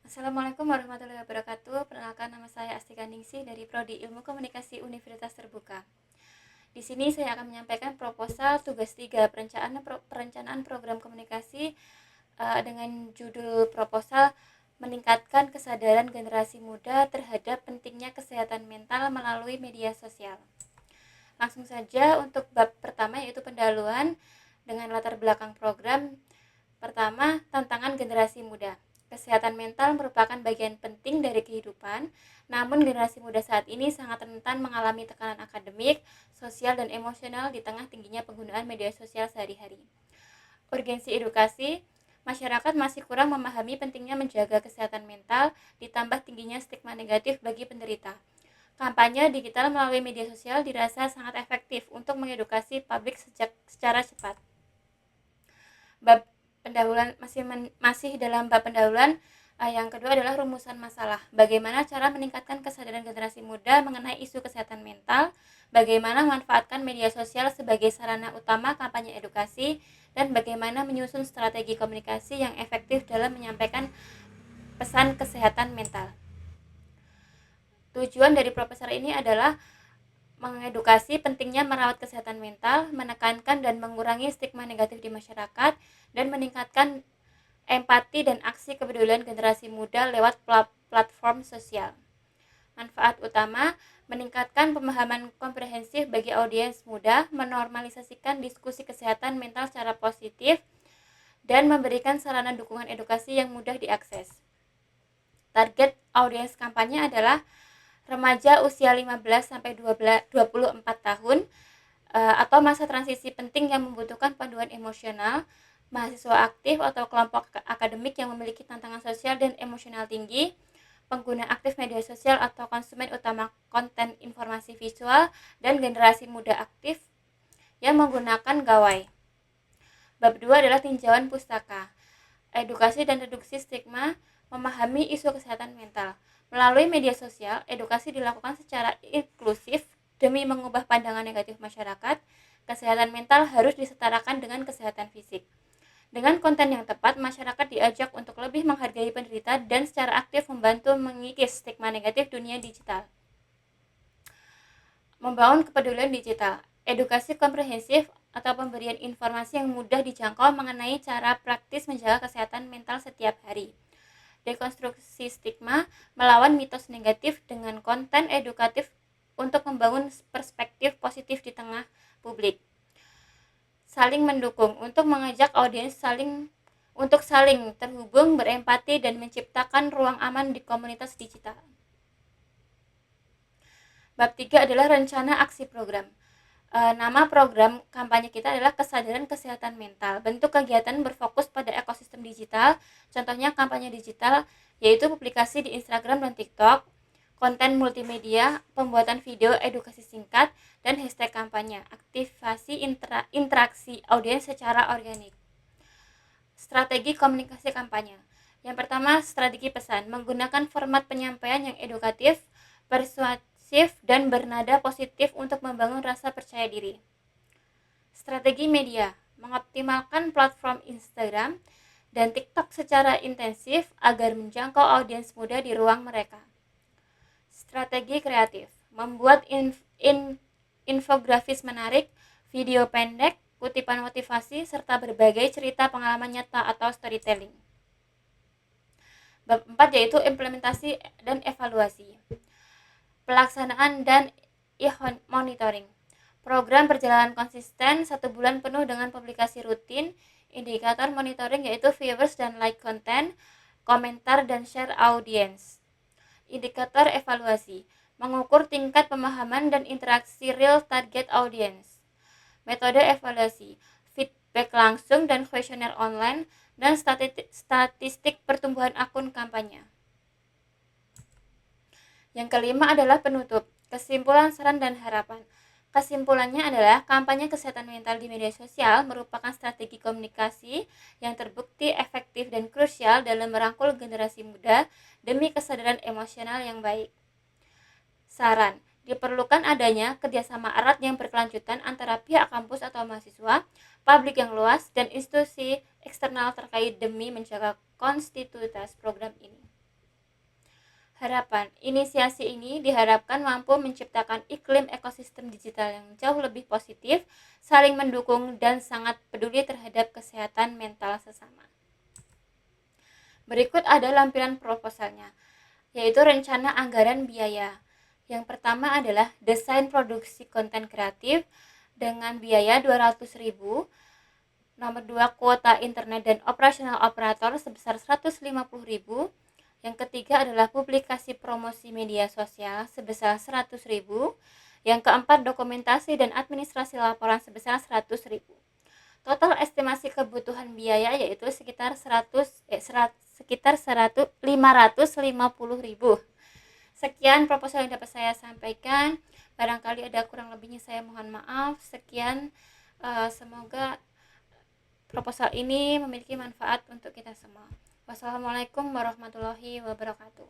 Assalamualaikum warahmatullahi wabarakatuh. Perkenalkan, nama saya Astika Ningsih dari Prodi Ilmu Komunikasi Universitas Terbuka. Di sini saya akan menyampaikan proposal tugas 3 perencanaan program komunikasi dengan judul proposal meningkatkan kesadaran generasi muda terhadap pentingnya kesehatan mental melalui media sosial. Langsung saja untuk bab pertama, yaitu pendahuluan dengan latar belakang program. Pertama, tantangan generasi muda. Kesehatan mental merupakan bagian penting dari kehidupan, namun generasi muda saat ini sangat rentan mengalami tekanan akademik, sosial, dan emosional di tengah tingginya penggunaan media sosial sehari-hari. Urgensi edukasi, masyarakat masih kurang memahami pentingnya menjaga kesehatan mental, ditambah tingginya stigma negatif bagi penderita. Kampanye digital melalui media sosial dirasa sangat efektif untuk mengedukasi publik secara cepat. Bab pendahuluan masih dalam bab pendahuluan. Yang kedua adalah rumusan masalah. Bagaimana cara meningkatkan kesadaran generasi muda mengenai isu kesehatan mental, bagaimana memanfaatkan media sosial sebagai sarana utama kampanye edukasi, dan bagaimana menyusun strategi komunikasi yang efektif dalam menyampaikan pesan kesehatan mental. Tujuan dari proposal ini adalah mengedukasi pentingnya merawat kesehatan mental, menekankan dan mengurangi stigma negatif di masyarakat, dan meningkatkan empati dan aksi kepedulian generasi muda lewat platform sosial. Manfaat utama, meningkatkan pemahaman komprehensif bagi audiens muda, menormalisasikan diskusi kesehatan mental secara positif, dan memberikan sarana dukungan edukasi yang mudah diakses. Target audiens kampanye adalah remaja usia 15-24 tahun atau masa transisi penting yang membutuhkan panduan emosional, mahasiswa aktif atau kelompok akademik yang memiliki tantangan sosial dan emosional tinggi, pengguna aktif media sosial atau konsumen utama konten informasi visual, dan generasi muda aktif yang menggunakan gawai. Bab 2 adalah tinjauan pustaka, edukasi dan reduksi stigma, memahami isu kesehatan mental. Melalui media sosial, edukasi dilakukan secara inklusif demi mengubah pandangan negatif masyarakat. Kesehatan mental harus disetarakan dengan kesehatan fisik. Dengan konten yang tepat, masyarakat diajak untuk lebih menghargai penderita dan secara aktif membantu mengikis stigma negatif dunia digital. Membangun kepedulian digital, edukasi komprehensif atau pemberian informasi yang mudah dijangkau mengenai cara praktis menjaga kesehatan mental setiap hari. Dekonstruksi stigma, melawan mitos negatif dengan konten edukatif untuk membangun perspektif positif di tengah publik. Saling mendukung, untuk mengajak audiens saling terhubung, berempati, dan menciptakan ruang aman di komunitas digital. Bab 3 adalah rencana aksi program. Nama program kampanye kita adalah kesadaran kesehatan mental. Bentuk kegiatan berfokus pada ekosistem digital, contohnya kampanye digital, yaitu publikasi di Instagram dan TikTok, konten multimedia, pembuatan video edukasi singkat, dan hashtag kampanye, aktivasi interaksi audiens secara organik. Strategi komunikasi kampanye. Yang pertama, strategi pesan, menggunakan format penyampaian yang edukatif, persuasif, dan bernada positif untuk membangun rasa percaya diri. Strategi media, mengoptimalkan platform Instagram dan TikTok secara intensif agar menjangkau audiens muda di ruang mereka. Strategi kreatif, membuat infografis menarik, video pendek, kutipan motivasi, serta berbagai cerita pengalaman nyata atau storytelling. Bab 4 yaitu implementasi dan evaluasi. Pelaksanaan dan monitoring. Program berjalan konsisten 1 bulan penuh dengan publikasi rutin. Indikator monitoring yaitu viewers dan like konten, komentar, dan share audience. Indikator evaluasi, mengukur tingkat pemahaman dan interaksi real target audience. Metode evaluasi, feedback langsung dan kuesioner online, dan statistik pertumbuhan akun kampanye. Yang kelima adalah penutup, kesimpulan, saran, dan harapan. Kesimpulannya adalah kampanye kesehatan mental di media sosial merupakan strategi komunikasi yang terbukti efektif dan krusial dalam merangkul generasi muda demi kesadaran emosional yang baik. Saran, diperlukan adanya kerjasama erat yang berkelanjutan antara pihak kampus atau mahasiswa, publik yang luas, dan institusi eksternal terkait demi menjaga konstitusitas program ini. Harapan, inisiasi ini diharapkan mampu menciptakan iklim ekosistem digital yang jauh lebih positif, saling mendukung, dan sangat peduli terhadap kesehatan mental sesama. Berikut ada lampiran proposalnya, yaitu rencana anggaran biaya. Yang pertama adalah desain produksi konten kreatif dengan biaya 200.000. Nomor 2, kuota internet dan operasional operator sebesar 150.000. Yang ketiga adalah publikasi promosi media sosial sebesar 100.000. Yang keempat, dokumentasi dan administrasi laporan sebesar 100.000. Total estimasi kebutuhan biaya yaitu sekitar 550.000. Sekian proposal yang dapat saya sampaikan. Barangkali ada kurang lebihnya saya mohon maaf. Sekian, semoga proposal ini memiliki manfaat untuk kita semua. Wassalamualaikum warahmatullahi wabarakatuh.